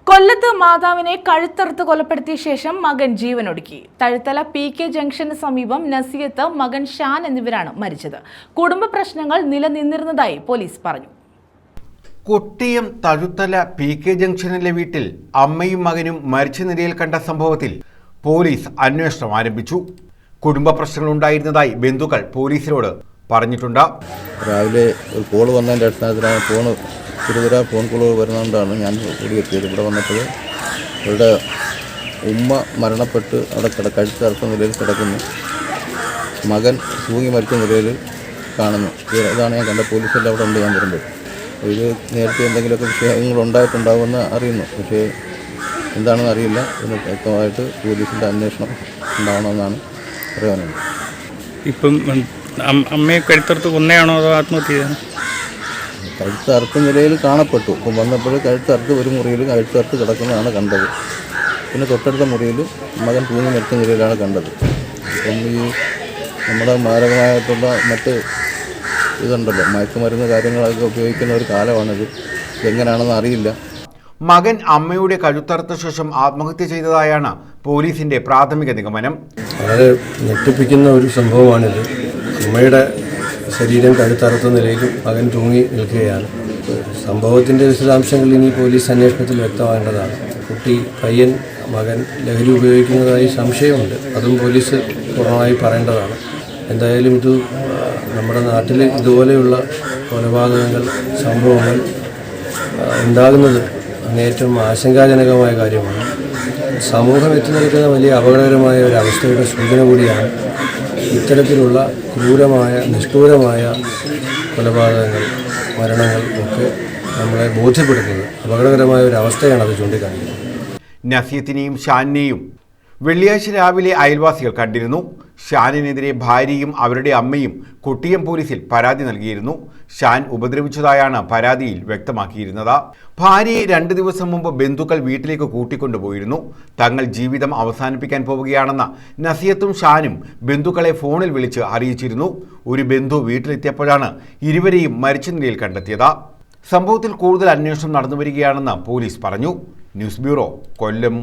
കൊല്ലത്ത് മാതാവിനെ കഴുത്തറുത്ത് കൊലപ്പെടുത്തിയ ശേഷം മകൻ ജീവനൊടുക്കി. തഴുത്തല PK ജംഗ്ഷന് സമീപം നസിയത്ത്, മകൻ ഷാൻ എന്നിവരാണ് മരിച്ചത്. കുടുംബ പ്രശ്നങ്ങൾ നിലനിന്നിരുന്നതായി പോലീസ് പറഞ്ഞു. കൊട്ടിയം തഴുത്തല PK ജംഗ്ഷനിലെ വീട്ടിൽ അമ്മയും മകനും മരിച്ച നിലയിൽ കണ്ട സംഭവത്തിൽ പോലീസ് അന്വേഷണം ആരംഭിച്ചു. കുടുംബ പ്രശ്നങ്ങൾ ഉണ്ടായിരുന്നതായി ബന്ധുക്കൾ പോലീസിനോട് പറഞ്ഞിട്ടുണ്ട്. രാവിലെ ഒരു കോള് വന്നതിൻ്റെ അടിസ്ഥാനത്തിലാണ് ഫോൺ കോൾ വരുന്നതുകൊണ്ടാണ് ഞാൻ ഓടിയെത്തിയത്. ഇവിടെ വന്നപ്പോൾ ഇവരുടെ ഉമ്മ മരണപ്പെട്ട് അവിടെ കഴുത്തറുത്ത നിലയിൽ കിടക്കുന്നു, മകൻ തൂങ്ങി മരിച്ച നിലയിൽ കാണുന്നു. ഇതാണ് ഞാൻ കണ്ട. പോലീസെല്ലാം അവിടെ ഉണ്ട്. ഞാൻ വരുമ്പോൾ ഇത് നേരത്തെ എന്തെങ്കിലുമൊക്കെ വിഷയങ്ങളുണ്ടായിട്ടുണ്ടാകുമെന്ന് അറിയുന്നു, പക്ഷേ എന്താണെന്ന് അറിയില്ല. ഇതിന് വ്യക്തമായിട്ട് പോലീസിൻ്റെ അന്വേഷണം ഉണ്ടാവണമെന്നാണ് പറയാനുള്ളത്. ഇപ്പം അമ്മയെ കഴുത്തറുത്ത് കൊന്നയാണോ അതോ ആത്മഹത്യ ചെയ്തത്? കഴുത്തറുത്ത നിലയിൽ കാണപ്പെട്ടു. ഇപ്പം വന്നപ്പോൾ കഴുത്തറുത്ത് ഒരു മുറിയിൽ കഴുത്തറുത്ത് കിടക്കുന്നതാണ് കണ്ടത്. പിന്നെ തൊട്ടടുത്ത മുറിയിൽ മകൻ തൂങ്ങി മരിച്ച നിലയിലാണ് കണ്ടത്. അപ്പം ഈ നമ്മുടെ മാരകമായിട്ടുള്ള മറ്റ് ഇതുണ്ടല്ലോ, മയക്കുമരുന്ന് കാര്യങ്ങളൊക്കെ ഉപയോഗിക്കുന്ന ഒരു കാലമാണിത്. ഇതെങ്ങനെയാണെന്ന് അറിയില്ല. മകൻ അമ്മയുടെ കഴുത്തറുത്ത ശേഷം ആത്മഹത്യ ചെയ്തതായാണ് പോലീസിന്റെ പ്രാഥമിക നിഗമനം. വളരെ ഞെട്ടിപ്പിക്കുന്ന ഒരു സംഭവമാണിത്. അമ്മയുടെ ശരീരം കഴുത്തറുത്ത നിലയിൽ മകൻ തൂങ്ങി നിൽക്കുകയാണ്. സംഭവത്തിൻ്റെ വിശദാംശങ്ങൾ ഇനി പോലീസ് അന്വേഷണത്തിൽ വ്യക്തമാകേണ്ടതാണ്. പയ്യൻ മകൻ ലഹരി ഉപയോഗിക്കുന്നതായി സംശയമുണ്ട്. അതും പോലീസ് പൂർണ്ണമായി പറയേണ്ടതാണ്. എന്തായാലും ഇത് നമ്മുടെ നാട്ടിൽ ഇതുപോലെയുള്ള കൊലപാതകങ്ങൾ, സംഭവങ്ങൾ ഉണ്ടാകുന്നത് അങ്ങേയറ്റം ആശങ്കാജനകമായ കാര്യമാണ്. സമൂഹം എത്തി നിൽക്കുന്ന വലിയ അപകടകരമായ ഒരു അവസ്ഥയുടെ സൂചന കൂടിയാണ് ഇത്തരത്തിലുള്ള ക്രൂരമായ, നിഷ്ഠൂരമായ കൊലപാതകങ്ങൾ, മരണങ്ങൾ ഒക്കെ നമ്മളെ ബോധ്യപ്പെടുത്തുന്നത്. അപകടകരമായ ഒരു അവസ്ഥയാണ് അത് ചൂണ്ടിക്കാണിക്കുന്നത്. നസിയത്തിനെയും ഷാനിനെയും വെള്ളിയാഴ്ച രാവിലെ അയൽവാസികൾ കണ്ടിരുന്നു. ഷാനിനെതിരെ ഭാര്യയും അവരുടെ അമ്മയും കൊട്ടിയം പോലീസിൽ പരാതി നൽകിയിരുന്നു. ഷാൻ ഉപദ്രവിച്ചതായാണ് പരാതിയിൽ വ്യക്തമാക്കിയിരുന്നത്. ഭാര്യയെ 2 ദിവസം മുമ്പ് ബന്ധുക്കൾ വീട്ടിലേക്ക് കൂട്ടിക്കൊണ്ടുപോയിരുന്നു. തങ്ങൾ ജീവിതം അവസാനിപ്പിക്കാൻ പോവുകയാണെന്ന് നസിയത്തും ഷാനും ബന്ധുക്കളെ ഫോണിൽ വിളിച്ച് അറിയിച്ചിരുന്നു. ഒരു ബന്ധു വീട്ടിലെത്തിയപ്പോഴാണ് ഇരുവരെയും മരിച്ച നിലയിൽ കണ്ടെത്തിയത്. സംഭവത്തിൽ കൂടുതൽ അന്വേഷണം നടന്നുവരികയാണെന്ന് പോലീസ് പറഞ്ഞു. ന്യൂസ് ബ്യൂറോ, കൊല്ലം.